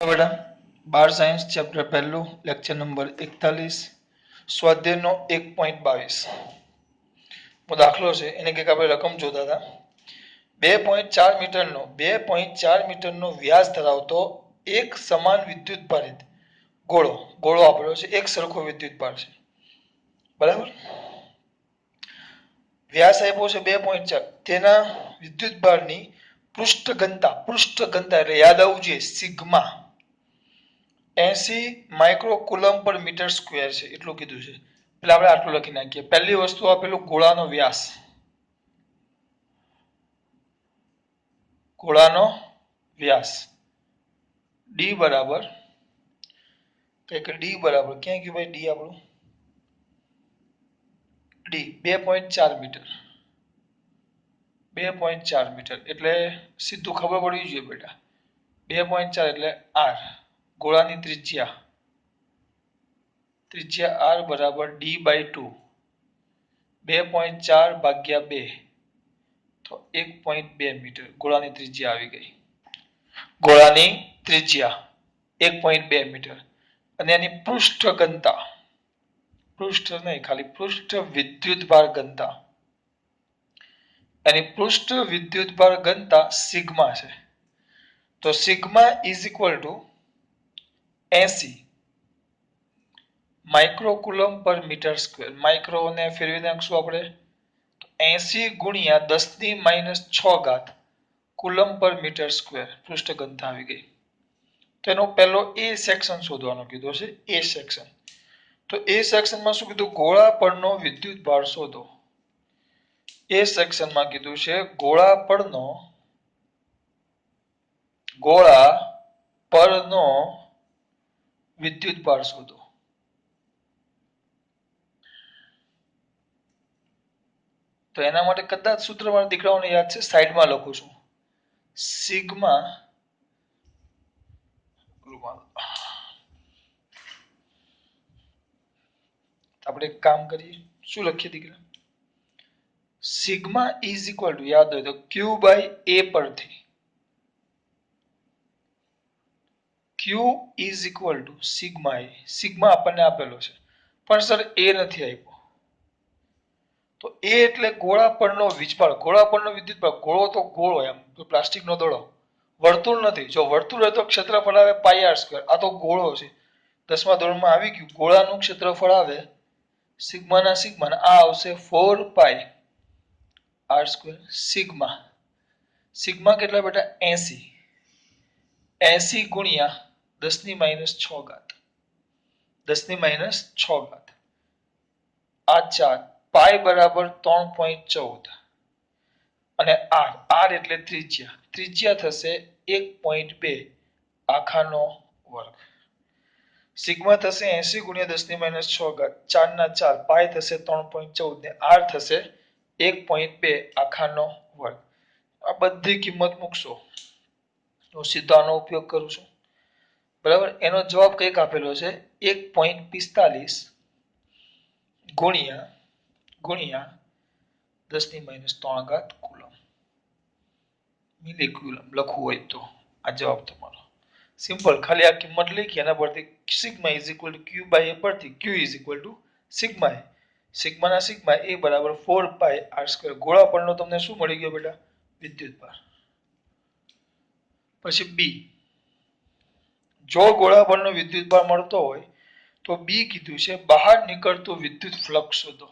बेटा 12 science chapter पहलू lecture number 41 स्वाध्याय नो 1.22 दाखलो है एने कंईक आपणे रकम जोता था 2.4 मीटर नो व्यास धरावतो एक समान विद्युत भारित गोळो गोळो आपेलो छे एक सरखो विद्युत भार छे बराबर व्यास आप्यो छे 2.4 तेना विद्युत भाરની पृष्ठ घनता એટલે યાદ આવવું જોઈએ સિગ્મા 80 માઇક્રોકુલમ પર મીટર સ્ક્વેર છે એટલું કીધું છે એટલે આપણે આટલું લખી નાખીએ પહેલી વસ્તુ આપેલું ગોળાનો વ્યાસ ડી બરાબર ડી બરાબર ક્યાં ગયું ભાઈ ડી આપણું ડી 2.4 મીટર 2.4 મીટર એટલે સીધું ખબર પડવી જોઈએ બેટા 2.4 એટલે આર गोळानी त्रिज्या आर बराबर डी बाय 2 2.4 भाग्या 2 तो 1.2 मीटर गोळानी त्रिज्या આવી ગઈ गोळानी त्रिज्या 1.2 मीटर અને એની પૃષ્ઠ ઘનતા પૃષ્ઠ નહીં ખાલી પૃષ્ઠ વિદ્યુતભાર ઘનતા એની પૃષ્ઠ વિદ્યુતભાર ઘનતા સિગ્મા છે તો સિગ્મા ઇઝ ઇક્વલ ટુ 80 માઇક્રોકુલમ પર મીટર સ્ક્વેર માઇક્રો ને ફેરવી નાખશું આપણે 80 ગુણ્યા 10 ની -6 ઘાત કુલમ પર મીટર સ્ક્વેર પૃષ્ઠ ઘનતા આવી ગઈ તેનો પહેલો એ સેક્શન શોધવાનો કીધો છે એ સેક્શન તો એ સેક્શનમાં શું કીધું ગોળા પરનો વિદ્યુત ભાર શોધો એ સેક્શનમાં કીધું છે ગોળા પરનો विद्युत भार शोधो तो एना माटे कदाच सूत्र मारा दीकराओने याद छे साइड में लखुं छुं सिग्मा આપણે એક કામ કરીએ શું લખીએ દીકરા સિગ્મા ઇઝ ઇક્વલ ટુ યાદ હોય તો Q બાય A પરથી Q is equal to sigma A sigma આપણને આપેલો છે પણ સર A નથી આપ્યો તો A એટલે ગોળા પરનો વીજભાર ગોળા પરનો વિદ્યુતભાર ગોળો તો ગોળો એમ તો પ્લાસ્ટિકનો દડો વર્તુળ નથી જો વર્તુળ હોય તો ક્ષેત્રફળ આવે પાઈ આર સ્ક્વેર આ તો ગોળો છે 10મા ધોરણમાં આવી ગયું ગોળાનું ક્ષેત્રફળ આવે સિગ્માના આ આવશે 4 પાઈ આર સ્ક્વેર સિગ્મા કેટલા બેટા 80 ગુણ્યા 10 ની -6 घात 10 ની -6 घात आ 4 पाई बराबर 3.14 અને r એટલે ત્રિજ્યા થશે 1.2 આખાનો વર્ગ સિગ્મા થશે 80 ગુણ્યા 10 ની -6 घात 4 ના 4 પાઈ થશે 3.14 ને r થશે 1.2 આખાનો વર્ગ આ બધી કિંમત મૂકશો તો સીધો આનો ઉપયોગ કરું છું बराबर एनो जवाब कई आपेलो छे 1.45 गुणिया 10 ની -3 घात कूलम मिली कूलम लखવું હોય તો આ જવાબ તમારો સિમ્પલ ખાલી આ કિંમત લખી એના પરથી sigma is equal to Q by A પરથી Q is equal to sigma A સિગ્માના A બરાબર 4 પાઈ r સ્ક્વેર ગોળા પરનો તમને શું મળી ગયો બેટા વિદ્યુતભાર પછી B जो गोळा परनो विद्युत भार मळतो होय तो बी कीधुं छे बहार निकळतो विद्युत फ्लक्स शोधो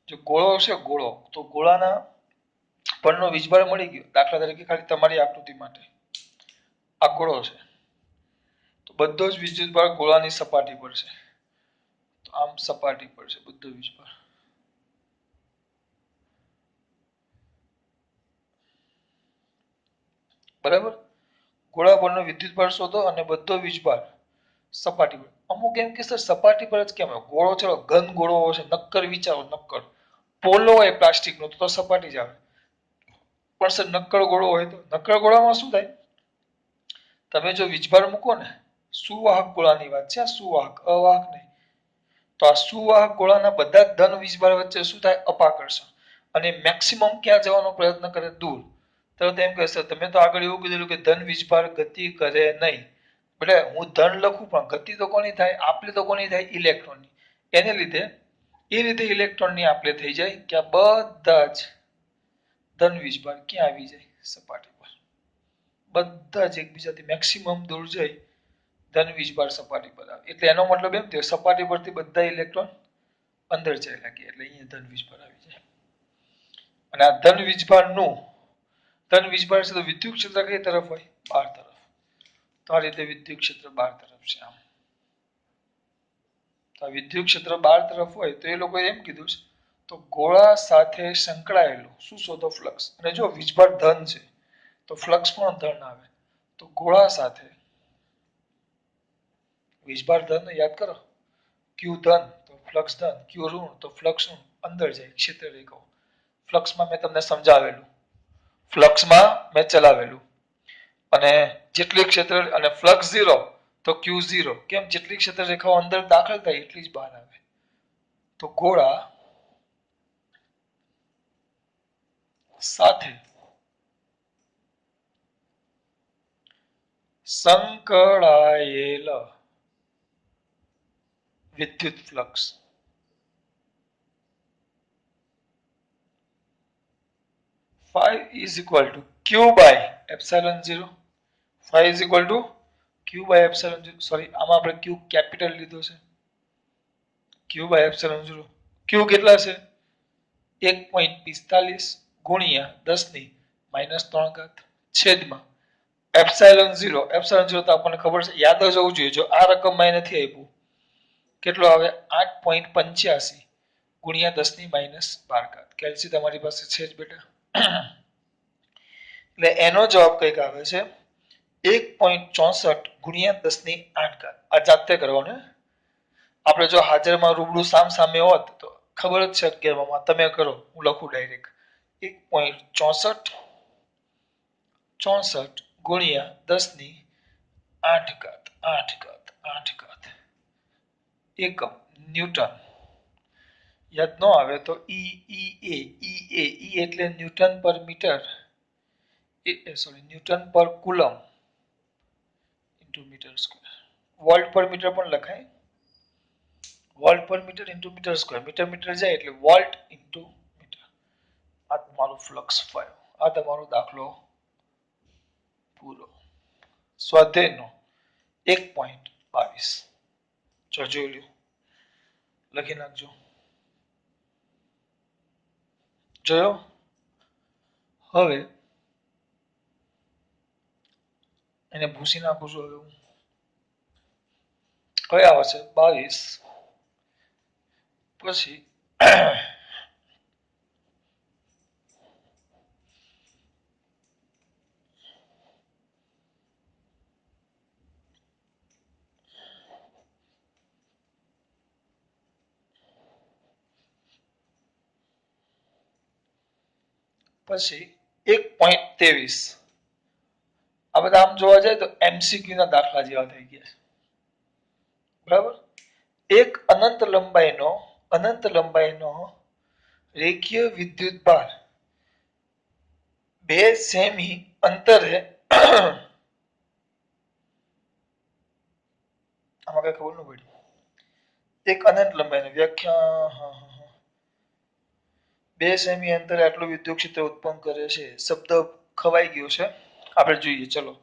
जो गोळो छे गोळो तो गोळाना परनो वीजभार मळी गयो दाखला तरीके खाली तमारी आकृति माटे आ गोळो छे तो बधो ज विद्युत भार गोळानी सपाटी पर छे तो आम सपाटी पर छे बधो वीजभार बराबर गोळा परनो विद्युत भार शोधो અને બધો વીજભાર સપાટી પર અમુક એમ કે સર સપાટી પર જ કેમ ગોળો ચલો ઘન ગોળો છે નક્કર વિચારો નક્કર પોલો હોય પ્લાસ્ટિકનો તો સપાટી જ આવે પણ સર નક્કર ગોળો હોય તો નક્કર ગોળામાં શું થાય તમે જો વીજભાર મૂકો ને સુવાહક ગોળાની વાત છે સુવાહક અવાહક નહીં તો આ સુવાહક ગોળાના બધા ધન વીજભાર વચ્ચે શું થાય અપાકર્ષણ અને મેક્સિમમ ક્યાં જવાનો પ્રયત્ન કરે દૂર તો તેમ કહે સર તમે તો આગળ એવું કીધું કે ધન વીજભાર ગતિ કરે નહીં એટલે હું ધન લખું પણ ગતિ તો કોની થાય? આપલે તો કોની થાય? ઇલેક્ટ્રોનની. એને લીધે એ રીતે ઇલેક્ટ્રોનની આપલે થઈ જાય કે આ બધા જ ધન વીજભાર ક્યાં આવી જાય? સપાટી પર. બધા જ એકબીજાથી મેક્સિમમ દૂર જઈ ધન વીજભાર સપાટી પર આવે. એટલે એનો મતલબ એમ થયો સપાટી પરથી બધા ઇલેક્ટ્રોન અંદર ચાલ્યા ગયા એટલે અહીંયા ધન વીજભાર આવી જાય. અને આ ધન વીજભારનું ધન વીજભાર છે તો વિદ્યુત ક્ષેત્ર કઈ તરફ હોય? બહાર તરફ. તો આ રીતે વિદ્યુત ક્ષેત્ર બહાર તરફ છે. આમ તો આ વિદ્યુત ક્ષેત્ર બહાર તરફ હોય તો એ લોકોએ એમ કીધું છે તો ગોળા સાથે સંકળાયેલું શું શોધો? ફ્લક્સ. અને જો વીજભાર ધન છે તો ફ્લક્સ પણ ધન આવે. તો ગોળા સાથે વીજભાર ધન યાદ કરો, ક્યુ ધન તો ફ્લક્સ ધન, ક્યુ ઋણ તો ફ્લક્સ ઋણ. અંદર જાય ક્ષેત્ર રેખાઓ. ફ્લક્સમાં મેં તમને સમજાવેલું, ફ્લક્સમાં મેં ચલાવેલું. અને જેટલી ક્ષેત્ર અને ફ્લક્સ 0 તો ક્યુ 0. કેમ? જેટલી ક્ષેત્ર રેખાઓ અંદર દાખલ થાય એટલી જ બહાર આવે. તો ગોળા સાથે સંકળાયેલ વિદ્યુત flux phi is equal to q by epsilon 0. phi is equal to q by epsilon 0. Sorry, આમાં આપણે q કેપિટલ લીધો છે. q by epsilon 0. q કેટલા છે? 1.45 ગુણ્યા 10 ની -3 ઘાત છેદમાં એપ્સિલોન 0. એપ્સિલોન 0 તો આપણને ખબર છે, યાદ જ હોવું જોઈએ. જો આ રકમમાં નથી આપ્યું, કેટલો આવે? 8.85 ગુણ્યા 10 ની -12 ઘાત. કેલ્સી તમારી પાસે છે જ બેટા. એટલે એનો જવાબ કઈક આવે છે 1.64 ગુણ્યા 10 ની 8 ઘાત. આ જાતે કરવાનું. આપણે જો હાજરમાં રૂબરૂ સામ સામે હોત તો ખબર જ છે 11માં. તમે કરો, હું લખું ડાયરેક્ટ 1.64 ગુણ્યા 10 ની 8 ઘાત 8 ઘાત 8 ઘાત એકમ ન્યૂટન. યાદ ન આવે તો ઈ એટલે newton per meter, newton per coulomb into meter square. Volt per meter પણ લખાય. Volt per meter into meter square. Meter meter જાય એટલે વોલ્ટ ઇન્ટુ મીટર. આ તમારું ફ્લક્સ 5. આ તમારો દાખલો પૂરો. સ્વાધ્યાયનો 1.22. જોઈ લ્યો, લખી નાખજો. જોયો? હવે એને ભૂસી નાખું છું. હવે હું કયા આવશે? 22 પછી પછી 1.23. આ બધા આમ જોવા જાય તો એમસીક્યુ ના દાખલા જેવા થઈ ગયા. બરાબર? એક અનંત લંબાઈનો રેખીય વિદ્યુત ભાર 2 સેમી અંતરે આમાં કઈ ખબર ન પડી. એક અનંત લંબાઈની વ્યાખ્યા 2 સેમી અંતરે આટલું વિદ્યુત ક્ષેત્ર ઉત્પન્ન કરે છે. શબ્દ ખવાઈ ગયો છે. આપણે જોઈએ. ચલો,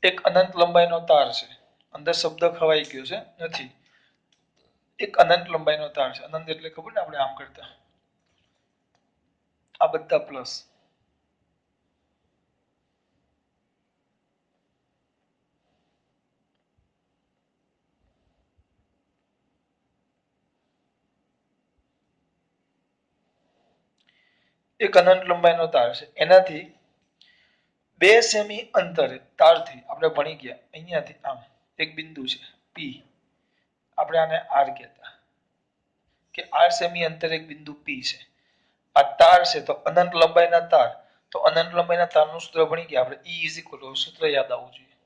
એક અનંત લંબાઈનો તાર છે. અંદર શબ્દ ખવાઈ ગયો છે. નથી. એક અનંત લંબાઈનો તાર છે. અનંત એટલે ખબર ને, આપણે આમ કરતા. આ બધા પ્લસ. એક અનંત લંબાઈનો તાર છે. એનાથી 2 સેમી અંતરે તારથી આપણે ભણી ગયા. અહીંયાથી આમ એક બિંદુ છે પી. આપણે આને આર કહેતા કે 8 સેમી અંતરે એક બિંદુ પી છે. આ તાર છે તો અનંત લંબાઈના તાર. તો અનંત લંબાઈના તારનું સૂત્ર ભણી ગયા આપણે. E સૂત્ર યાદ આવવું જોઈએ.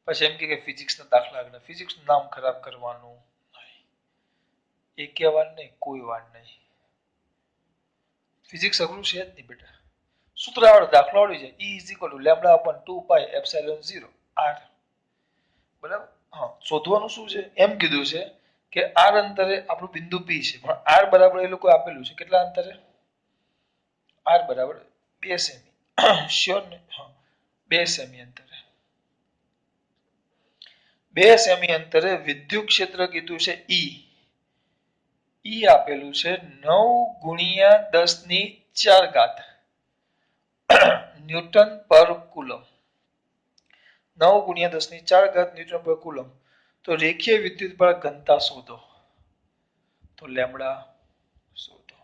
પછી એમ કે ફિઝિક્સના દાખલા આગળ. ફિઝિક્સનું નામ ખરાબ કરવાનું નહીં. એકે વાર નહીં, કોઈ વાર નહીં. ફિઝિક્સ અઘરું છે જ નહીં બેટા. સૂત્ર આવડે, દાખલો આવડી જાય. E = λ/2π ε0 r. બરાબર. હા, શોધવાનું શું છે એમ કીધું છે કે આર અંતરે આપણું બિંદુ પી છે, પણ આર બરાબર એ લોકો આપેલું છે કેટલા અંતરે? આર બરાબર 2 સેમી. શ્યોર ને? હા, 2 સેમી અંતરે. 2 સેમી અંતરે વિદ્યુત ક્ષેત્ર કીધું છે ઈ. ઈ આપેલું છે 9 × 10⁴ newton per coulomb. 9 × 10⁴ newton per coulomb. તો રેખીય વિદ્યુતભાર ઘનતા શોધો. તો લેમ્બડા શોધો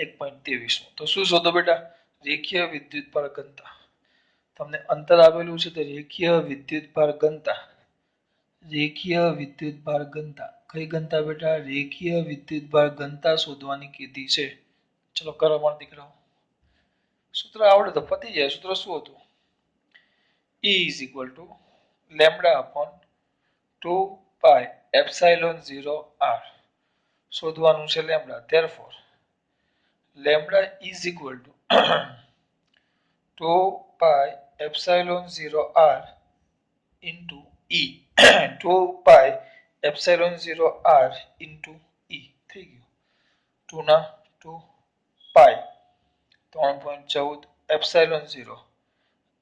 1.23. તો શું શોધો બેટા? રેખીય વિદ્યુતભાર ઘનતા. તમને અંતર આપેલું છે તે રેખીય વિદ્યુતભાર ઘનતા. રેખીય વિદ્યુતભાર ઘનતા. કઈ ઘનતા બેટા? રેખીય વિદ્યુતભાર ઘનતા શોધવાની કીધી છે. ચલો કરો મારા દીકરાઓ. સૂત્ર આવડે તો પતી જાય. સૂત્ર શું હતું? E = λ/2πε0r. શોધવાનું છે lambda. therefore lambda = 2πε0r into E. 2πε0r into E થઈ ગયું. 2 ના 2 પાઈ 3.14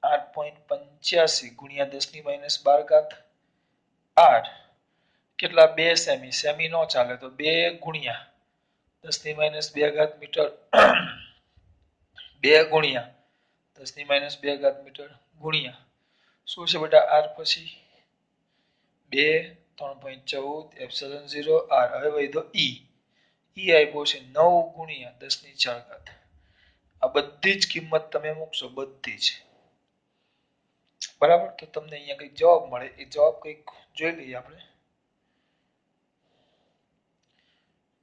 8.85 ગુણ્યા 10⁻12 8 કેટલા? 2 સેમી. સેમી નો ચાલે તો 2 ગુણ્યા 10⁻2 મીટર 2 ગુણ્યા 10⁻2 મીટર ગુણ્યા શું છે બેટા? આર પછી 2 3.14 r. હવે વધ્યો ઈ. ઈ આપ્યો છે 9 ગુણ્યા 10⁴. આ બધી જ કિંમત તમે મૂકશો, બધી જ. બરાબર. તો તમને અહીંયા કઈક જવાબ મળે. એ જવાબ કઈક જોઈ લઈએ આપણે.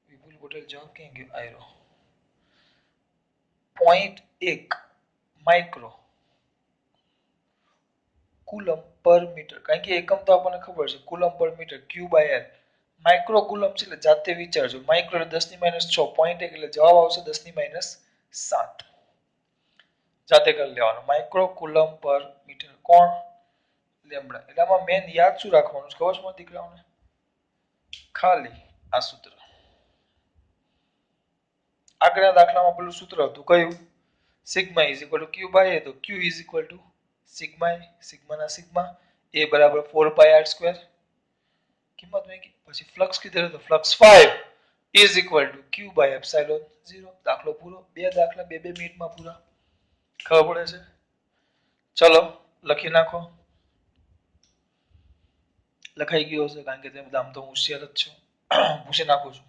વિપુલ પટેલ જવાબ ક્યાં ગયો? આયરો 0.1 માઇક્રો કુલમ પર મીટર. કારણ કે એકમ તો આપણને ખબર છે, કુલમ પર મીટર Q/L. માઇક્રો કુલમ છે એટલે જાતે વિચારજો. માઇક્રો એટલે 10⁻6. 0.1 એટલે જવાબ આવશે 10⁻7. જાતે કરી લેવાનું. માઇક્રો કુલમ પર મીટર. કોણ? લેમ્બડા. એટલે આમાં મેન યાદ શું રાખવાનું છે ખબર છે મારા દીકરાઓને? ખાલી આ સૂત્ર. આગળના દાખલામાં પેલું સૂત્ર હતું કયું? Sigma = Q/A. તો Q = સિગ્મા A. સિગ્માના સિગ્મા A = 4πr². કિંમત મૂકી. પછી ફ્લક્સ કીધેલું તો ફ્લક્સ 5 = Q/ε0. દાખલો પૂરો. 2 દાખલા 2 મિનિટમાં પૂરા. ખબર પડે છે? ચલો લખી નાખો. લખાઈ ગયો હશે કારણ કે તમે આમ તો હોશિયાર જ છો. પૂછી નાખું છું.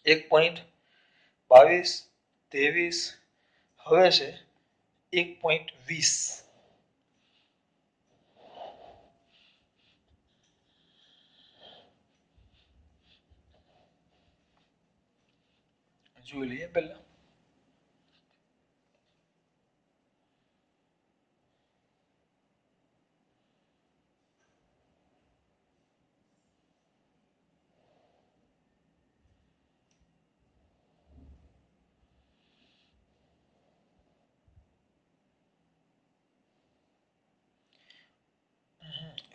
1.22 23 હવે છે 1.20. જોઈ લઈએ પહેલા.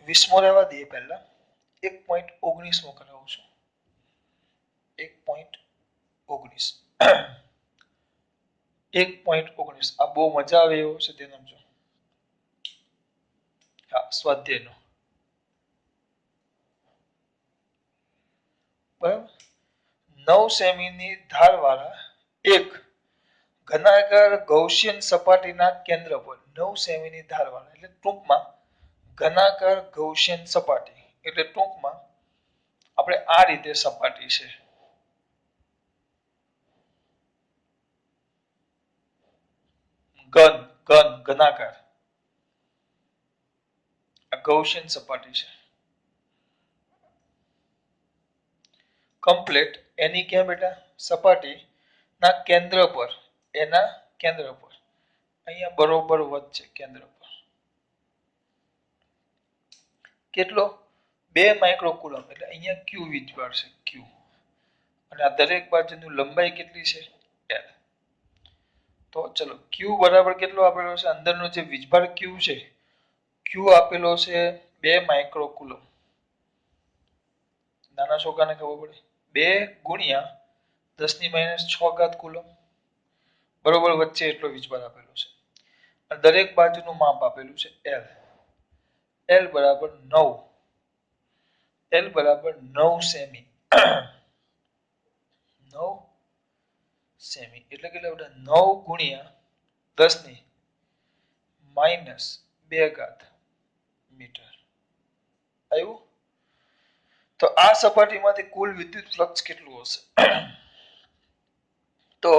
વીસમો રહેવા દઈએ પહેલા. 1.19 કરાવું છું. 1.19. 1.19. આ બહુ મજા આવે એવો છે તે સમજો. હા, સ્વાધ્યાયનો. બરાબર. 9 સેમીની ધારવાળા એક ઘનાકાર ગૌસિયન સપાટીના કેન્દ્ર પર 9 સેમીની ધારવાળા એટલે ટૂંકમાં ઘનાકાર ગૌસિયન સપાટી એટલે ટૂંકમાં આપણે આ રીતે સપાટી છે. ઘનાકાર આ ગૌસિયન સપાટી છે. કમ્પ્લીટ એની ક્યાં બેટા? સપાટીના કેન્દ્ર પર. એના કેન્દ્ર પર અહીંયા બરોબર વચ્ચે કેન્દ્ર પર. કેટલો? 2 માઇક્રોકુલમ એટલે અહીંયા Q વીજભાર છે Q. અને આ દરેક બાજુની લંબાઈ કેટલી છે? L. તો ચલો Q બરાબર કેટલો આપેલો છે? અંદરનો જે વીજભાર Q છે ક્યુ આપેલો છે 2 માઇક્રોકુલમ. નાના છોકરાને ખબર પડે 2 ગુણ્યા 10⁻6 કુલમ. બરોબર, વચ્ચે એટલો વીજભાર આપેલો છે અને દરેક બાજુનું માપ આપેલું છે L. L બરાબર 9. L બરાબર 9 સેમી. 9 સેમી એટલે કેટલા બેટા? 9 ગુણ્યા 10⁻2 મીટર આવ્યું. તો આ સપાટીમાંથી કુલ વિદ્યુત ફ્લક્સ કેટલું હશે? તો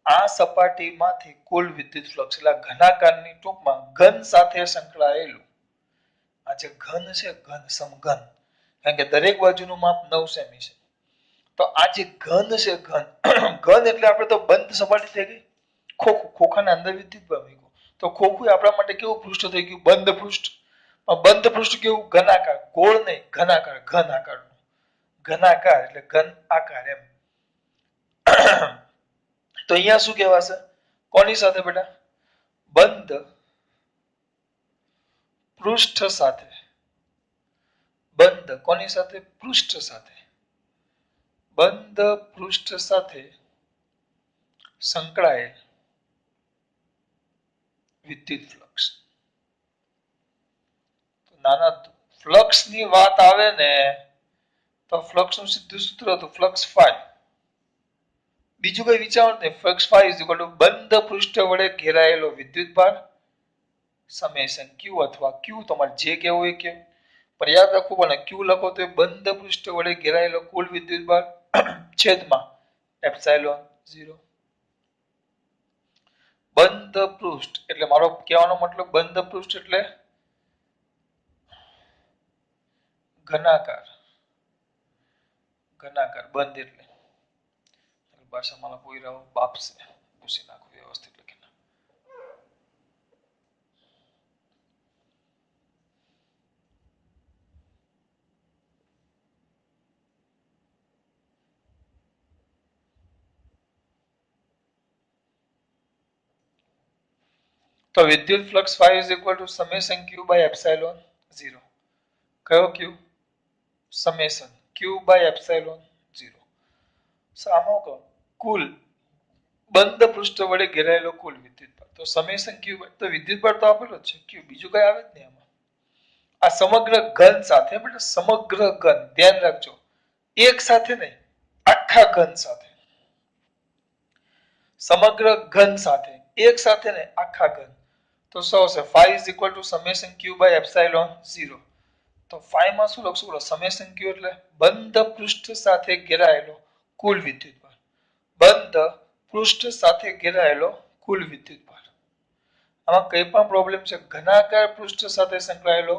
આ સપાટીમાંથી કુલ વિદ્યુત ફ્લક્સ એટલે ઘનાકારની ટૂંકમાં ઘન સાથે સંકળાયેલું આ જે ઘન છે, ઘન સમઘન, કારણ કે દરેક બાજુનું માપ 9 સેમી છે. તો આ જે ઘન છે, ઘન ઘન એટલે આપણે તો બંધ સપાટી થઈ ગઈ. ખોખું, ખોખાના અંદર વિદ્યુત પ્રવાહ મૂક્યો તો ખોખું આપણા માટે કેવું પૃષ્ઠ થઈ ગયું? બંધ પૃષ્ઠ. બંધ પૃષ્ઠ કેવું? ઘનાકાર, ગોળ નહીં, ઘનાકાર, ઘન આકારનું. ઘનાકાર એટલે ઘન આકાર એમ. તો અહીંયા શું કહેવાશે? કોની સાથે બેટા? બંધ પૃષ્ઠ સાથે. બંધ કોની સાથે? પૃષ્ઠ સાથે. બંધ પૃષ્ઠ સાથે સંકળાયેલ વિદ્યુત ફ્લક્સ. નાના ફ્લક્સ ની વાત આવે ને તો ફ્લક્સ નું સીધું સૂત્ર હતું ફ્લક્સ ફાઈ. બીજું કઈ વિચારવાનું નહીં. Flux phi is equal to બંધ પૃષ્ઠ વડે ઘેરાયેલો વિદ્યુતભાર સમેશન ક્યુ અથવા ક્યુ, તમારે જે કહેવું એ કહેવું, પણ યાદ રાખવું પડે ક્યુ લખો તો બંધ પૃષ્ઠ વડે ઘેરાયેલો કુલ વિદ્યુતભાર છેદમાં એપ્સિલોન 0. બંધ પૃષ્ઠ એટલે મારો કહેવાનો મતલબ બંધ પૃષ્ઠ એટલે ઘનાકાર. ઘનાકાર બંધ એટલે ભાષામાં કોઈ રાવ બાપસે પૂછી નાખો વ્યવસ્થિત લખીને. તો વિદ્યુત flux phi is equal to summation q by epsilon 0. કયો q? Summation q by epsilon 0. સામો કહો કુલ બંધ પૃષ્ઠ વડે ઘેરાયેલો કુલ વિદ્યુતભાર. તો સમેશન q તો વિદ્યુતભાર તો આપેલો જ છે q, બીજું કઈ આવે જ નહીં આમાં. આ સમગ્ર ઘન સાથે બેટા, સમગ્ર ઘન ધ્યાન રાખજો, એક સાથે નહીં, આખા ઘન સાથે. સમગ્ર ઘન સાથે, એક સાથે ને આખા ઘન. તો શું આવશે? phi is equal to summation q by epsilon 0. તો phi માં શું લખશું? સમેશન q એટલે બંધ પૃષ્ઠ સાથે ઘેરાયેલો કુલ વિદ્યુતભાર. બંધ પૃષ્ઠ સાથે ઘેરાયેલો કુલ વિદ્યુતભાર. આમાં કઈ પણ પ્રોબ્લેમ છે? ઘનાકાર પૃષ્ઠ સાથે સંકળાયેલો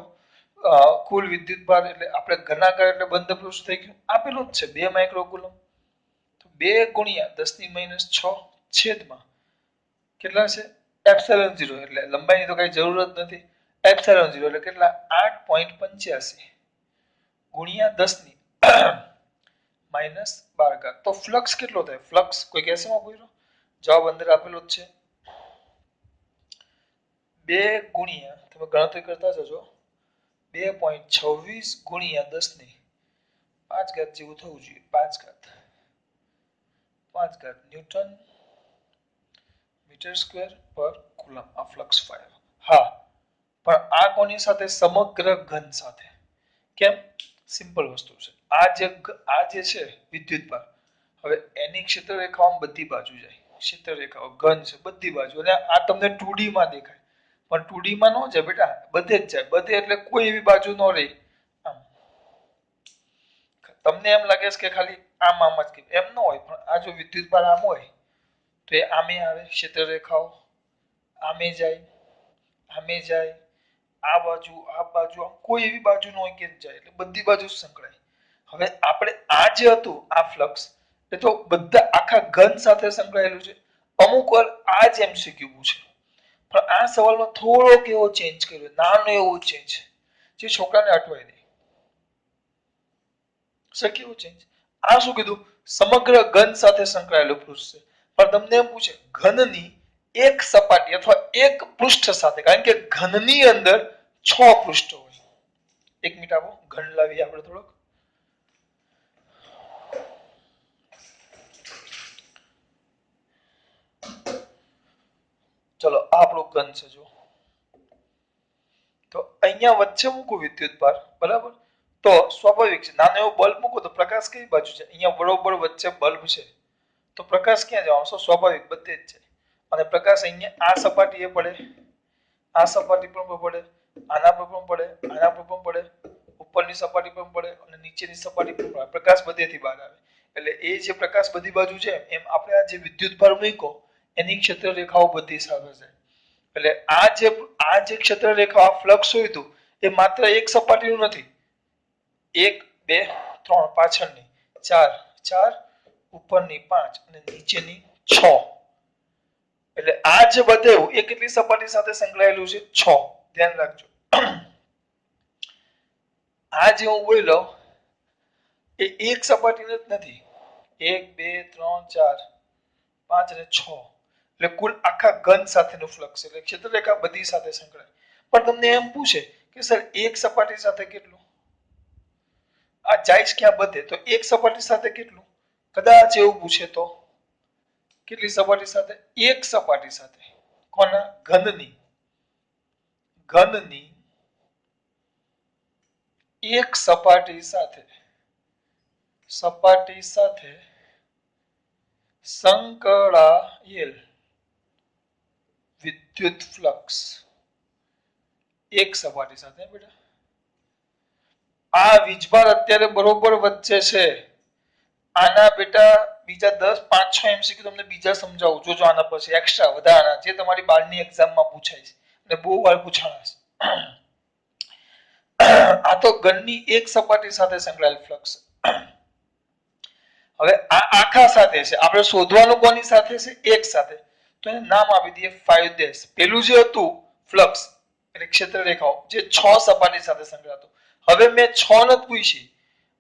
કુલ વિદ્યુતભાર એટલે આપણે ઘનાકાર એટલે બંધ પૃષ્ઠ થઈ ગયું, આપેલું જ છે 2 માઇક્રોકુલમ. તો 2 ગુણ્યા 10⁻6 છેદમાં કેટલા છે? એપ્સિલોન 0 એટલે લંબાઈની તો કઈ જરૂર જ નથી. એપ્સિલોન 0 એટલે કેટલા? 8.85 ગુણ્યા 10⁻12. તો ફ્લક્સ કેટલો થાય? ફ્લક્સ કોઈ કહેશે માં પૂછ્યો? જવાબ અંદર આપેલો જ છે. 2 ગુણ્યા તમે ગણતરી કરતા જજો 2.26 ગુણ્યા 10⁻5 જેવું થવું જોઈએ. 5 ન્યૂટન મીટર સ્ક્વેર પર કુલમ આ ફ્લક્સ ફાઈ. હા, પણ આ કોની સાથે? સમગ્ર ઘન સાથે. કેમ? સિમ્પલ વસ્તુ છે. આ જે છે વિદ્યુતભાર, હવે એની ક્ષેત્ર રેખાઓ બધી બાજુ જાય. ક્ષેત્ર રેખાઓ ઘન છે બધી બાજુ, અને આ તમને 2D માં દેખાય, પણ 2D માં ન જાય બેટા, બધે જ જાય. બધે એટલે કોઈ એવી બાજુ ન રહી. આમ તમને એમ લાગે છે કે ખાલી આમ આમ જ એમ ન હોય, પણ આ જો વિદ્યુતભાર આમ હોય તો એ આમે આવે, ક્ષેત્ર રેખાઓ આમે જાય, આમે જાય, આ બાજુ આમ કોઈ એવી બાજુ ન હોય કે જાય, એટલે બધી બાજુ સંકળાય. હવે આપણે આ જે હતું આ ફ્લક્સ એ તો બધા આખા ઘન સાથે સંકળાયેલું છે. અમુક વાર આ જ MCQ છે, પણ આ સવાલમાં થોડો કેવો ચેન્જ કર્યો, નાનો એવો ચેન્જ જે છોકરાને અટવાય નહીં. કેવો ચેન્જ? આ શું કીધું? સમગ્ર ઘન સાથે સંકળાયેલું પૃષ્ઠ છે, પણ તમને એમ પૂછે ઘનની એક સપાટી અથવા એક પૃષ્ઠ સાથે, કારણ કે ઘનની અંદર 6 પૃષ્ઠ હોય. 1 મિનિટ આપો, ઘન લાવીએ આપણે થોડોક. ચલો આ આપણું ઘન છે. જો તો અહીંયા વચ્ચે મૂકું વિદ્યુત ભાર, બરાબર. તો સ્વાભાવિક છે, નાનો એવો બલ્બ મૂકો તો પ્રકાશ કઈ બાજુ છે? અહીંયા બરોબર વચ્ચે બલ્બ છે, તો પ્રકાશ ક્યાં જવાનો? સ્વાભાવિક બધે જ છે. અને પ્રકાશ અહીંયા આ સપાટીએ પડે, આ સપાટી પર પડે, આના પર પણ પડે, આના પર પણ પડે, ઉપરની સપાટી પર પડે અને નીચેની સપાટી પર પડે. પ્રકાશ બધેથી બહાર આવે. એટલે એ જે પ્રકાશ બધી બાજુ છે, એમ આપણે આ જે વિદ્યુત ભાર મૂક્યો એની ક્ષેત્ર રેખાઓ બધી સાથે છે. એટલે આ જે ક્ષેત્ર રેખા ફ્લક્સ હોય તો એ માત્ર એક સપાટીનું નથી. 1 2 3 પાછળની 4 4 ઉપરની 5 અને નીચેની 6. એટલે આ જે બતાવ્યું એ કેટલી સપાટી સાથે સંકળાયેલું છે? 6. ધ્યાન રાખજો. આ જે હું બોલ્યો એ એક સપાટીનું જ નથી. 1 2 3 4 5 અને 6. એટલે કુલ આખા ઘન સાથેનું ફ્લક્સ, એટલે ક્ષેત્રરેખા બધી સાથે સંકળાય. પણ તમને એમ પૂછે કે સર એક સપાટી સાથે કેટલું? આ જાય ક્યાં બધે? તો એક સપાટી સાથે કેટલું? કદાચ એવું પૂછે તો કેટલી સપાટી સાથે? એક સપાટી સાથે. કોના? ઘનની. ઘનની એક સપાટી સાથે સંકળાયેલ વિદ્યુત ફ્લક્સ. એક સપાટી સાથે બેટા. આ વીજભાર અત્યારે બરોબર વચ્ચે છે. આના બેટા બીજા 10 5 6 એમસીક્યુ તમને બીજા સમજાવું. જોજો આના પછી એક્સ્ટ્રા વધારાના જે તમારી 12ની એક્ઝામમાં પૂછાય છે અને બહુ વાર પૂછાણા છે. આ તો ઘનની એક સપાટી સાથે સંકળાયેલ ફ્લક્સ. હવે આ આખા સાથે છે. આપણે શોધવાનું કોની સાથે છે? એક સાથે. તો એને નામ આપી દઈએ 5 પેલું જે હતું ફ્લક્સ એટલે ક્ષેત્ર રેખાઓ જે 6 સપાટી સાથે સંકળાતો. હવે મેં 6 નથી પૂછી.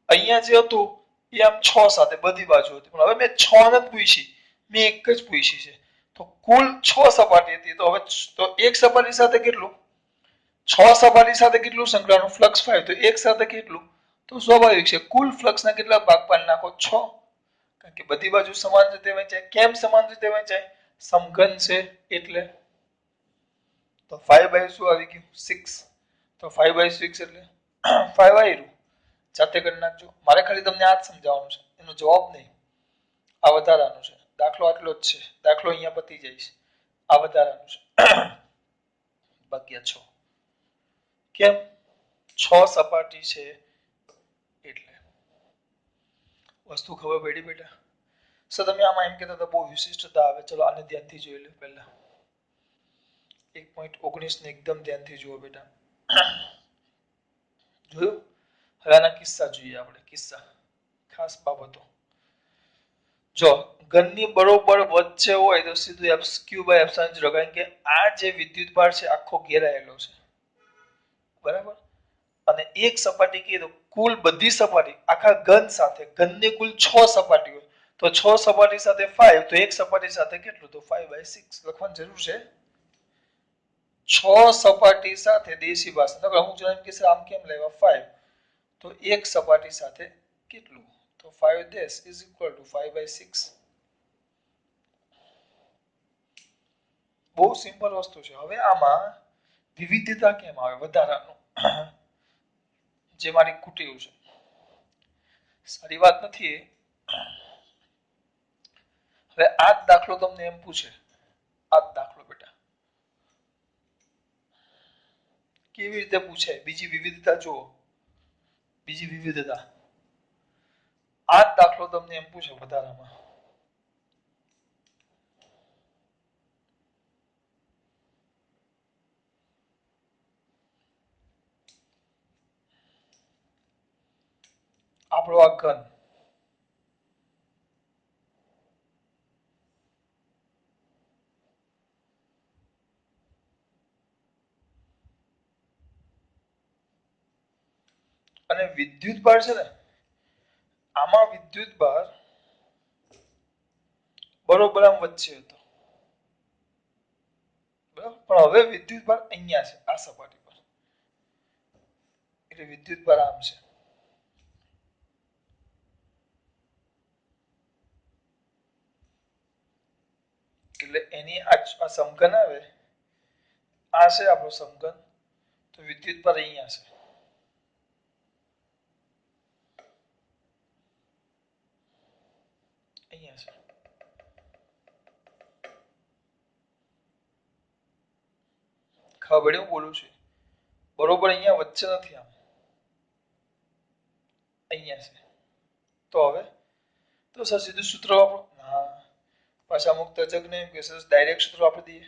અહીંયા જે હતું એ આમ 6 સાથે બધી બાજુ હતી, પણ હવે મેં 6 નથી પૂછી, મેં એક જ પૂછી છે. તો કુલ 6 સપાટી હતી. તો હવે તો એક સપાટી સાથે કેટલું? 6 સપાટી સાથે કેટલું સંકળાયેલું? ફ્લક્સ 5. તો એક સાથે કેટલું? તો સ્વાભાવિક છે કુલ ફ્લક્સના કેટલા ભાગ પાડી નાખો? 6. કારણ કે બધી બાજુ સમાન રીતે વહેંચાય. કેમ સમાન રીતે વહેંચાય? સમઘન છે એટલે. તો 5 શું આવી ગયું? 6. તો 5/6 એટલે 5 આવ્યું. જાતે કરી નાખજો. મારે ખાલી તમને આ જ સમજાવવાનું છે, એનો જવાબ નહીં. આ વધારાનું છે. દાખલો આટલો જ છે. દાખલો અહીંયા પતી જાય છે. આ વધારાનું છે. બાકી 6. કેમ? 6 સપાટી છે એટલે. વસ્તુ ખબર પડી બેટા? સર તમે આમાં એમ કહેતા હતા બહુ વિશિષ્ટતા આવે. ચલો આને ધ્યાનથી જોઈ લો પહેલા. 1.19 ને એકદમ ધ્યાનથી જુઓ બેટા. જોયું? હવે આના કિસ્સા જોઈએ આપણે. કિસ્સા ખાસ બાબતો. જો ઘનની બરોબર વચ્ચે હોય તો સીધું Q/ε0, કારણ કે આ જે વિદ્યુત ભાર છે આખો ઘેરાયેલો છે, બરાબર. અને એક સપાટી કહીએ તો કુલ બધી સપાટી આખા ઘન સાથે, ઘનની કુલ 6 સપાટી હોય તો 6 સપાટી સાથે 5, તો એક સપાટી સાથે કેટલું? તો 5/6 લખવાની જરૂર છે. 6 સપાટી સાથે દેશી ભાષા તો અમુક જણા કે આમ કેમ લેવા 5, તો એક સપાટી સાથે કેટલું? તો 5 = 5/6. બહુ સિમ્પલ વસ્તુ છે. હવે આમાં વિવિધતા કેમ આવે? વધારાનું જે મારી ખૂટ્યું છે, સારી વાત નથી. હવે આ જ દાખલો તમને એમ પૂછે, આ જ દાખલો બેટા કેવી રીતે પૂછે? બીજી વિવિધતા જુઓ. બીજી વિવિધતા આ જ દાખલો તમને એમ પૂછે વધારામાં. આપણો આ ઘન અને વિદ્યુત ભાર છે ને, આમાં વિદ્યુત ભાર બરોબર આમ વચ્ચે હતો, બરાબર. પણ હવે વિદ્યુત ભાર અહીંયા છે આ સપાટી પર. એટલે વિદ્યુતભાર આમ છે. એટલે એની આ સમઘન આવે, આ છે આપણો સમઘન, તો વિદ્યુતભાર અહીંયા છે. અહીંયા છે. ખબર હું બોલું છું બરોબર? અહીંયા વચ્ચે નથી, આમ અહીંયા છે. તો હવે તો સર સીધું સૂત્ર વાપરો. હા, પાછા અમુક તજજ્ઞ એમ કે સર ડાયરેક્ટ સૂત્ર વાપરી દઈએ,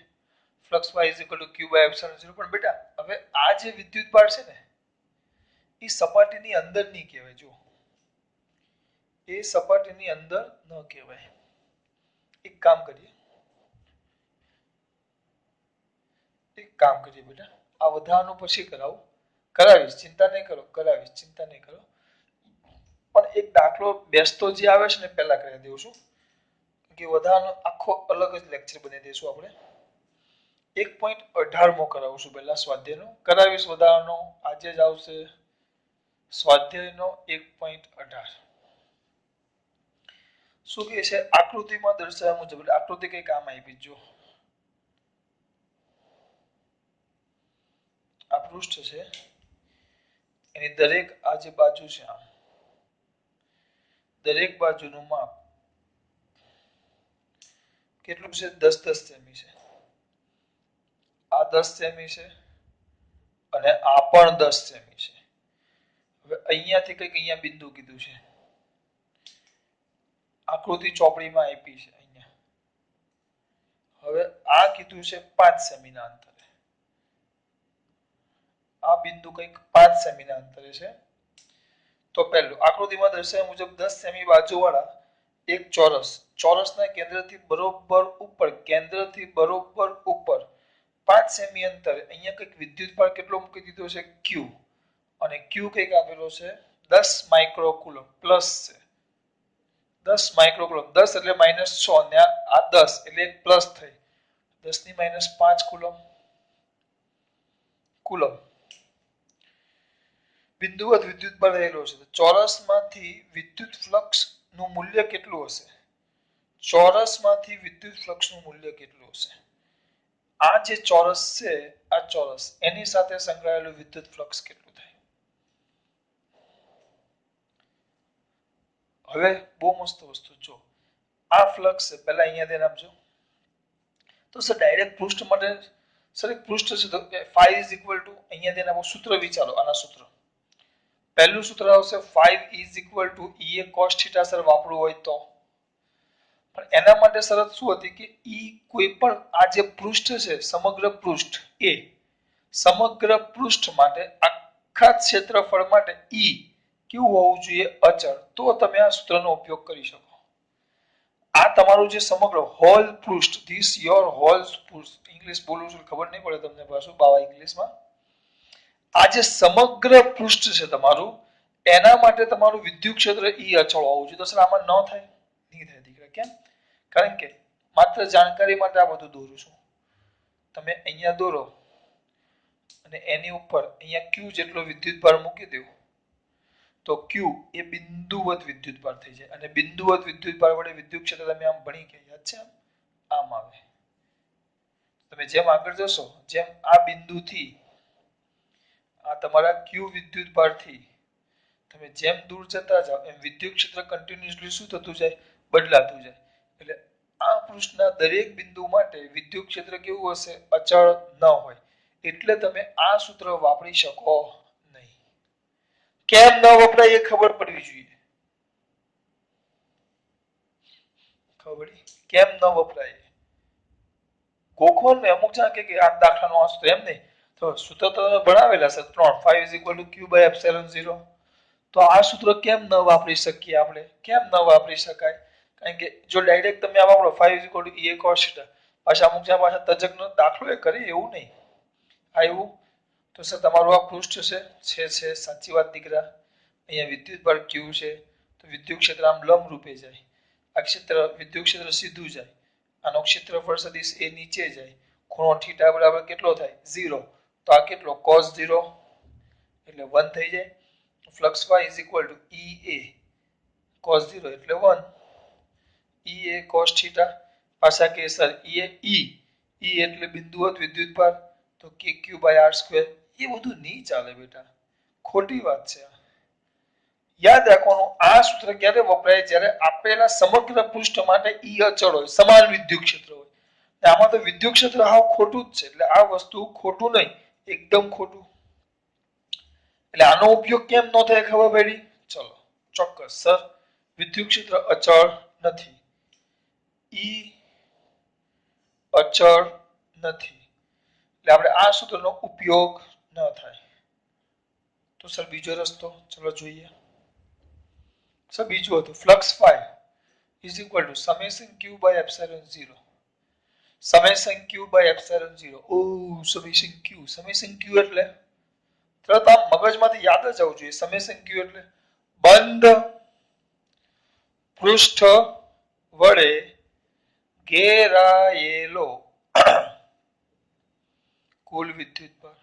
flux y q by epsilon 0. પણ બેટા હવે આ જે વિદ્યુતભાર છે ને એ સપાટીની અંદર નહીં કહેવાય. જો એ સપાટીની અંદર ન કહેવાય. એક કામ કરીએ બેટા, આ વધારાનું પછી કરાવીશ, ચિંતા નહીં કરો, ચિંતા નહીં કરો. પણ એક દાખલો બેસતો જે આવે છે ને પહેલા કરી દઉં છું, કે વધારાનો આખો અલગ જ લેક્ચર બનાવી દઈશું આપણે. 1.18 કરાવશું પહેલા સ્વાધ્યાયનો, કરાવીશ વધારાનો આજે જ આવશે સ્વાધ્યાયનો 1.18. શું કહે છે? આકૃતિમાં દર્શાવ્યા મુજબ, આકૃતિ કઈ કામ આપી? જો આ પૃષ્ઠ છે, એની દરેક આ જે બાજુ છે, આમ દરેક બાજુનું માપ કેટલું છે? 10-10 સેમી છે. આ 10 સેમી છે અને આ પણ 10 સેમી છે. હવે અહીંયાથી કંઈક અહીંયા બિંદુ કીધું છે, આકૃતિ ચોપડીમાં આપી છે અહીંયા. હવે આ કીધું છે 5 સેમીના અંતરે, આ બિંદુ કંઈક 5 સેમીના અંતરે છે. તો પહેલું આકૃતિમાં દર્શાવ્યા મુજબ 10 સેમી બાજુવાળા એક ચોરસના કેન્દ્રથી બરોબર ઉપર 5 સેમી અંતરે અહીંયા કંઈક વિદ્યુતભાર કેટલો મૂકી દીધો છે? q. અને q કંઈક આપેલો છે 10 માઇક્રોકુલમ પ્લસ છે. 10 માઇક્રોકુલમ, 10 એટલે -6 ને આ 10 એટલે એક પ્લસ થઈ 10 ની -5 કુલમ બિંદુવત વિદ્યુતભાર રહેલો છે. ચોરસમાંથી વિદ્યુત ફ્લક્સ નું મૂલ્ય કેટલું હશે? ચોરસમાંથી વિદ્યુત ફ્લક્સ નું મૂલ્ય કેટલું હશે? આ જે ચોરસ છે, આ ચોરસ એની સાથે સંકળાયેલું વિદ્યુત ફ્લક્સ કેટલું થાય? હવે બહુ મસ્ત વસ્તુ, જો આ ફ્લક્સ છે, પહેલા અહીંયા ધ્યાન આપજો. તો સર ડાયરેક્ટ પૃષ્ઠ માટે સર એક પૃષ્ઠ છે, તો phi is equal to અહીંયા ધ્યાન આપો. સૂત્ર વિચારો, આના સૂત્ર પહેલું સૂત્ર આવશે 5 is equal to Ea cos theta. Sir વાપરવું હોય તો, પણ એના માટે શરત શું હતી કે કોઈ પણ આ જે પૃષ્ઠ છે, સમગ્ર પૃષ્ઠ માટે આખા ક્ષેત્રફળ માટે E કેવું હોવું જોઈએ? અચળ. તો તમે આ સૂત્રનો ઉપયોગ કરી શકો. આ તમારું જે સમગ્ર હોલ પૃષ્ઠ, ધીસ યોર હોલ પૃષ્ઠ, ઇંગ્લિશ બોલું છું ખબર નહીં પડે તમને પાછું બાવા ઇંગ્લિશમાં. આ જે સમગ્ર પૃષ્ઠ છે તમારું, એના માટે તમારું વિદ્યુત ક્ષેત્ર E અચળ હોવું જોઈએ. તો સર આમાં ન થાય? નહીં થાય દીકરા. કેમ? કારણ કે માત્ર જાણકારી માટે આ બધું દોરું છું. તમે અહીંયા દોરો અને એની ઉપર અહીંયા q જેટલો વિદ્યુતભાર મૂકી દો, તો q એ બિંદુવત વિદ્યુતભાર થઈ જાય. અને બિંદુવત વિદ્યુતભાર વડે વિદ્યુત ક્ષેત્ર તમે આમ ભણી કે યાદ છે, આમ આવે. તમે જેમ આગળ જશો, જેમ આ બિંદુથી આ તમારા q વિદ્યુતભારથી તમે જેમ દૂર જતા જાઓ, એમ વિદ્યુત ક્ષેત્ર કન્ટિન્યુઅસલી શું થતું જાય? બદલાતું જાય. એટલે આ પૃષ્ઠના દરેક બિંદુ માટે વિદ્યુત ક્ષેત્ર કેવું હશે? અચળ ન હોય. એટલે તમે આ સૂત્ર વાપરી શકો નહીં. કેમ ન વપરાય એ ખબર પડવી જોઈએ. ખબર કેમ ન વપરાય? ગોખવાનું ને અમુક જણા કે આ દાખલાનો આ સૂત્ર, એમ નહીં. તો સૂત્ર તો ભણાવેલા છે 3 5 is equal to q by epsilon 0. તો આ સૂત્ર કેમ ન વાપરી શકીએ આપણે? કેમ ન વાપરી શકાય? કારણ કે જો ડાયરેક્ટ તમે આ વાપરો 5 is equal to Ea cos theta, પાછા અમુક જણા પાછા તજજ્ઞ દાખલો એ કરે એવું નહીં. આવ્યું તો સર તમારું આ પૃષ્ઠ છે સાચી વાત દીકરા. અહીંયા વિદ્યુતભાર q છે, તો વિદ્યુત ક્ષેત્ર આમ લંબ રૂપે જાય. આ ક્ષેત્ર વિદ્યુત ક્ષેત્ર સીધું જાય. આનો ક્ષેત્રફળ સદિશ એ નીચે જાય. ખૂણો θ બરાબર કેટલો થાય? 0. તો આ કેટલો? cos 0. એટલે એટલે 1 થઈ જાય. Flux y is equal two E A cos 0 એટલે 1, ઈ એ cos થીટા પાછા કે સર ઈ એટલે બિંદુવત વિદ્યુતભાર તો kq/r². એ બધું નહીં ચાલે બેટા, ખોટી વાત છે. યાદ રાખવાનું આ સૂત્ર ક્યારે વપરાય? જ્યારે આપેલા સમગ્ર પૃષ્ઠ માટે ઈ અચળ હોય, સમાન વિદ્યુત ક્ષેત્ર હોય. આમાં તો વિદ્યુત ક્ષેત્ર હાવ ખોટું જ છે, એટલે આ વસ્તુ ખોટું નહીં, એકદમ ખોટું. એટલે આનો ઉપયોગ કેમ ન થાય ખબર પડી? ચલો ચોક્કસ સર, વિદ્યુત ક્ષેત્ર અચળ નથી, ઈ અચળ નથી, એટલે આપણે આ સૂત્રનો ઉપયોગ ન થાય. તો સર બીજો રસ્તો ચલો જોઈએ. સર બીજું હતું flux phi is equal to summation Q by epsilon 0. Summation Q by epsilon 0. ઓ સમેશન ક્યુ એટલે તરત આમ મગજમાંથી યાદ જ આવવું જોઈએ. સમેશન ક્યુ એટલે બંધ પૃષ્ઠ વડે ઘેરાયેલો કુલ વિદ્યુતભાર.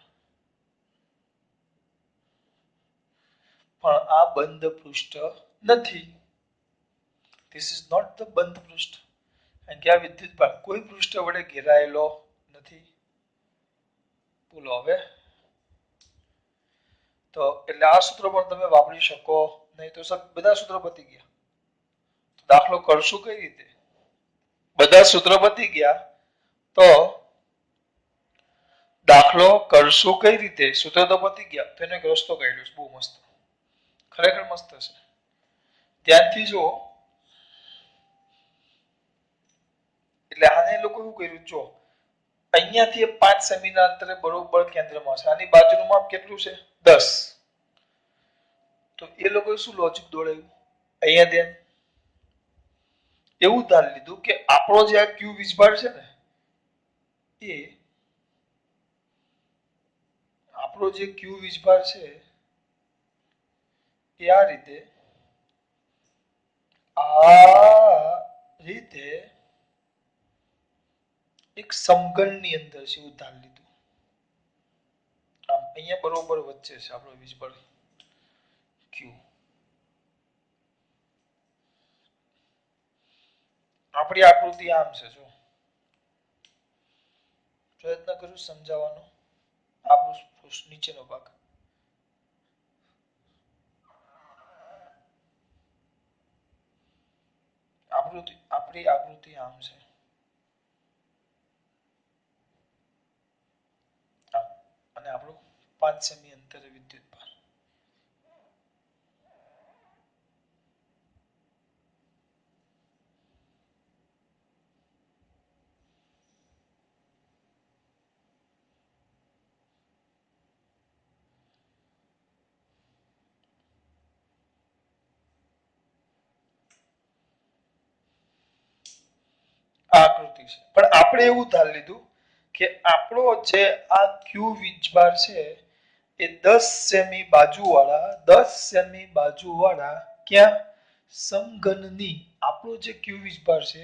પણ આ બંધ પૃષ્ઠ નથી. ધીસ ઇઝ નોટ ધ બંધ પૃષ્ઠ. કારણ કે આ વિદ્યુતભાર કોઈ પૃષ્ઠ વડે ઘેરાયેલો નથી. બોલો હવે તો એટલે આ સૂત્ર પણ તમે વાપરી શકો નહીં. તો સર બધા સૂત્રો પતી ગયા, દાખલો કરશું કઈ રીતે? બધા સૂત્ર પતી ગયા તો દાખલો કરશું કઈ રીતે? સૂત્ર તો પતી ગયા, તો એનો એક રસ્તો કાઢ્યો બહુ મસ્ત, ખરેખર મસ્ત છે. ધ્યાનથી જુઓ. એટલે આને લોકો એવું કર્યું, જો અહીંયાથી 5 સેમીના અંતરે બરોબર કેન્દ્રમાં છે. આની બાજુનું માપ કેટલું છે? 10. તો એ લોકોએ શું લોજિક દોડાવ્યું? અહીંયા ધ્યાન, એવું ધારી લીધું કે આપણો જે આ ક્યુ વીજભાર છે ને, એ આપણો જે ક્યુ વીજભાર છે એ આ રીતે એક સમઘનની અંદર છે, એવું ધારી લીધું. અહીંયા બરોબર વચ્ચે છે આપણો વીજભાર ક્યુ. આપણી આકૃતિ આમ છે, જો પ્રયત્ન કરું સમજાવવાનો. આપણો નીચેનો ભાગ આપણી આકૃતિ આમ છે, અને આપણું 5 સેમી અંતરે વિદ્યુતભાર. આકૃતિ છે, પણ આપણે એવું ધારી લીધું કે આપણો જે આ ક્યુ વીજભાર છે એ 10 સેમી બાજુવાળા ક્યાં? સમઘનની. આપણો જે ક્યુ વીજભાર છે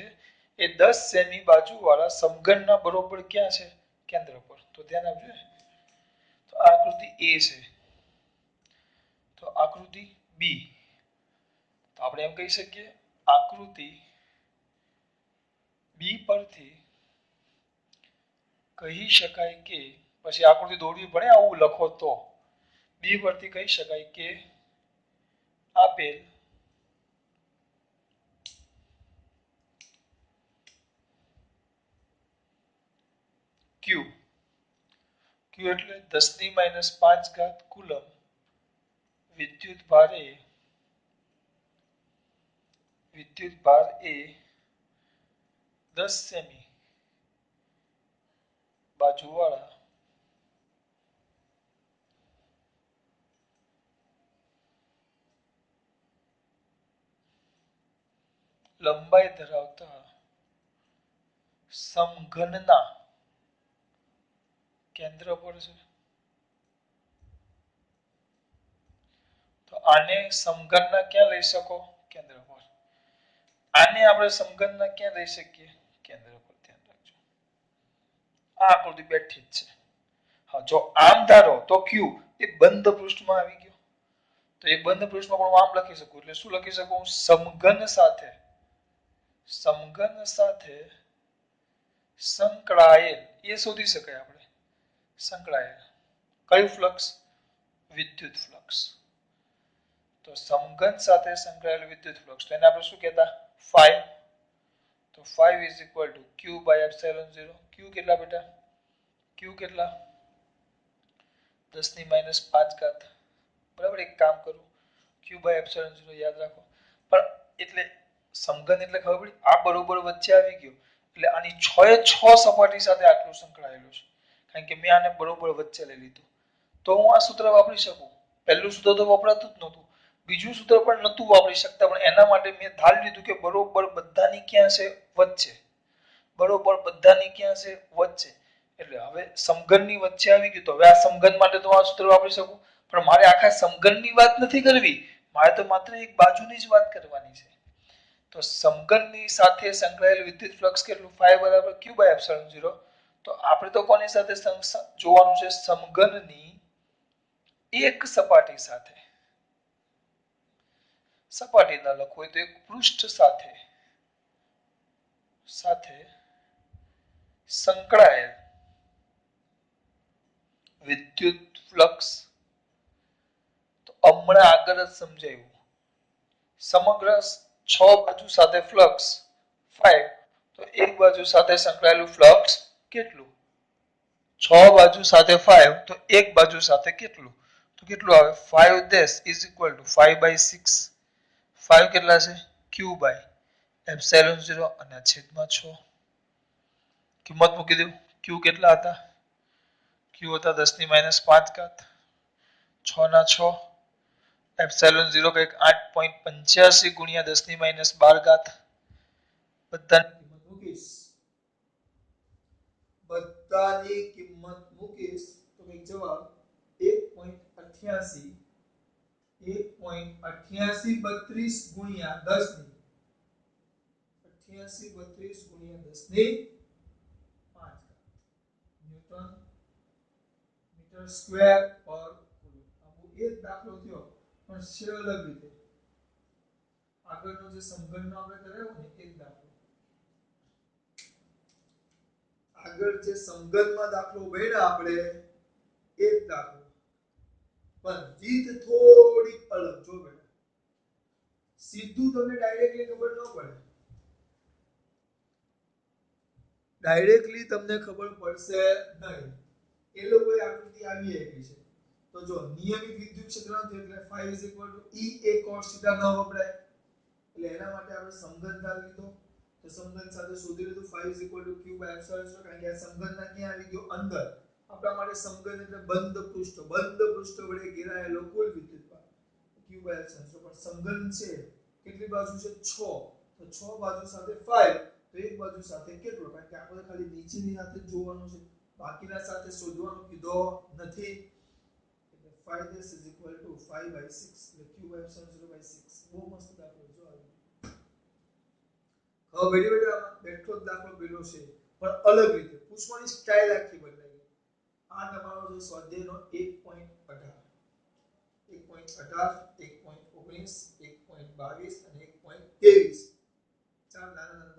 એ 10 સેમી બાજુવાળા સમઘનના બરોબર ક્યાં છે? કેન્દ્ર પર. તો ધ્યાન આપજો. તો આકૃતિ એ છે, તો આકૃતિ બી. તો આપણે એમ કહી શકીએ આકૃતિ બી પરથી કહી શકાય કે, પછી આકૃતિ દોરવી પડે આવું લખો તો, બી પરથી કહી શકાય કે આપેલ ક્યુ એટલે 10⁻⁵ કુલમ વિદ્યુતભાર એ 10 સેમી બાજુવાળા લંબાઈ ધરાવતા સમઘનના કેન્દ્ર પર છે. તો આને સમઘનના ક્યાં લઈ શકો? કેન્દ્ર પર. આને આપણે સમઘનના ક્યાં લઈ શકીએ? કેન્દ્ર પર. ધ્યાન રાખજો, આ આકૃતિ બેઠી જ છે. હા, જો આમ ધારો તો ક્યુ એ બંધ પૃષ્ઠમાં આવી ગયો. તો એ બંધ પૃષ્ઠમાં પણ હું આમ લખી શકું. એટલે શું લખી શકું? સમઘન સાથે સંકળાયેલ, એ શોધી શકાય આપણે. સંકળાયેલ કયું ફ્લક્સ? વિદ્યુત ફ્લક્સ. તો સમઘન સાથે સંકળાયેલ વિદ્યુત ફ્લક્સ, તો એને આપણે શું કહેતા? ફાઈ. તો phi is equal to Q by epsilon 0. Q કેટલા બેટા? ક્યુ કેટલા? 10⁻⁵. બરાબર. એક કામ કરું, ક્યુ બાય એપ્સિલોન 0 યાદ રાખો. પણ એટલે સમઘન એટલે ખબર પડી, આ બરોબર વચ્ચે આવી ગયો. એટલે આની 6 એ 6 સપાટી સાથે આટલું સંકળાયેલું છે. કારણ કે મેં આને બરોબર વચ્ચે લઈ લીધું. તો હું આ સૂત્ર વાપરી શકું. પહેલું સૂત્ર તો વપરાતું જ નહોતું, બીજું સૂત્ર પણ નહોતું વાપરી શકતા, પણ એના માટે મેં ધારી લીધું કે બરોબર બધાની ક્યાં છે? વચ્ચે. બરોબર બધાની ક્યાં છે? વચ્ચે. એટલે હવે સમઘનની વચ્ચે આવી ગયું. તો હવે આ સમઘન માટે તો આ સૂત્ર વાપરી શકું, પણ મારે આખા સમઘનની વાત નથી કરવી. મારે તો માત્ર એક બાજુની જ વાત કરવાની છે. તો સમઘનની સાથે સંકળાયેલ વિદ્યુત ફ્લક્સ કેટલું? ફાઈ બરાબર ક્યુ બાય એપ્સિલોન 0. તો આપણે તો કોની સાથે જોવાનું છે? સમઘનની એક સપાટી સાથે. સપાટી ન લખવું હોય તો એક પૃષ્ઠ સાથે સંકળાયેલ વિદ્યુત ફ્લક્સ. તો હમણાં આગળ જ સમજાયું. સમગ્ર 6 બાજુ સાથે ફ્લક્સ 5, તો એક બાજુ સાથે સંકળાયેલું ફ્લક્સ કેટલું? 6 બાજુ સાથે 5, તો એક બાજુ સાથે કેટલું? તો કેટલું આવે? 5 this is equal to 5/6. 5 કેટલા છે? q બાય એપ્સિલોન 0 અને છેદમાં 6. કિંમત મૂકી દઉં. q કેટલા હતા? q હતા 10⁻⁵. 6 ના 6. એપ્સિલોન 0 કંઈક 8.85 ગુણ્યા 10⁻12. બધાની કિંમત મૂકીશ તો કંઈક જવાબ 1.88 1.8832 ગુણ્યા 10 ની 8832 ગુણ્યા 10 ની 5 ન્યૂટન મીટર સ્ક્વેર પર કુલમ. આવો એક દાખલો થયો, પણ છે અલગ રીતે. આગળનો જે સમઘનનો આપણે કરાયો ને એક દાખલો, આગળ જે સમઘનમાં દાખલો ગણ્યા આપણે એક દાખલો, પણ રીત થોડી અલગ. જો બેટા સીધું તમને ડાયરેક્ટલી ખબર ન પડે. ડાયરેક્ટલી તમને ખબર પડશે નહીં. એ લોકોએ આકૃતિ આવી આપી છે. તો જો નિયમિત વિદ્યુત ક્ષેત્રનો એટલે phi E a cos θ ન વપરાય. એટલે એના માટે આપણે સમઘન ધાર લીધો. તો સમઘન સાથે શોધી લીધું phi q by epsilon 0. કારણ કે આ સમઘનના ક્યાં આવી ગયો? અંદર. આપણા માટે સમઘન એટલે બંધ પૃષ્ઠ વડે ઘેરાયેલો કુલ વિદ્યુતભાર q by epsilon 0. પણ સમઘન છે કેટલી બાજુ છે? 6. તો 6 બાજુ સાથે 5, તો એક બાજુ સાથે કેટલો? કારણ કે આપણે ખાલી નીચેની સાથે જોવાનું છે, બાકીના સાથે શોધવાનું કીધો નથી. એટલે 5 this is equal to 5/6. એટલે q by epsilon 0/6. બહુ મસ્ત દાખલો જો આવ્યો. હવે બેઠો જ દાખલો પેલો છે, પણ અલગ રીતે પૂછવાની સ્ટાઇલ આખી બદલાઈ ગઈ. આ તમારો જે સ્વાધ્યાયનો 1.18 1.18 1.19 1.22 અને 1.23 ચાર નાના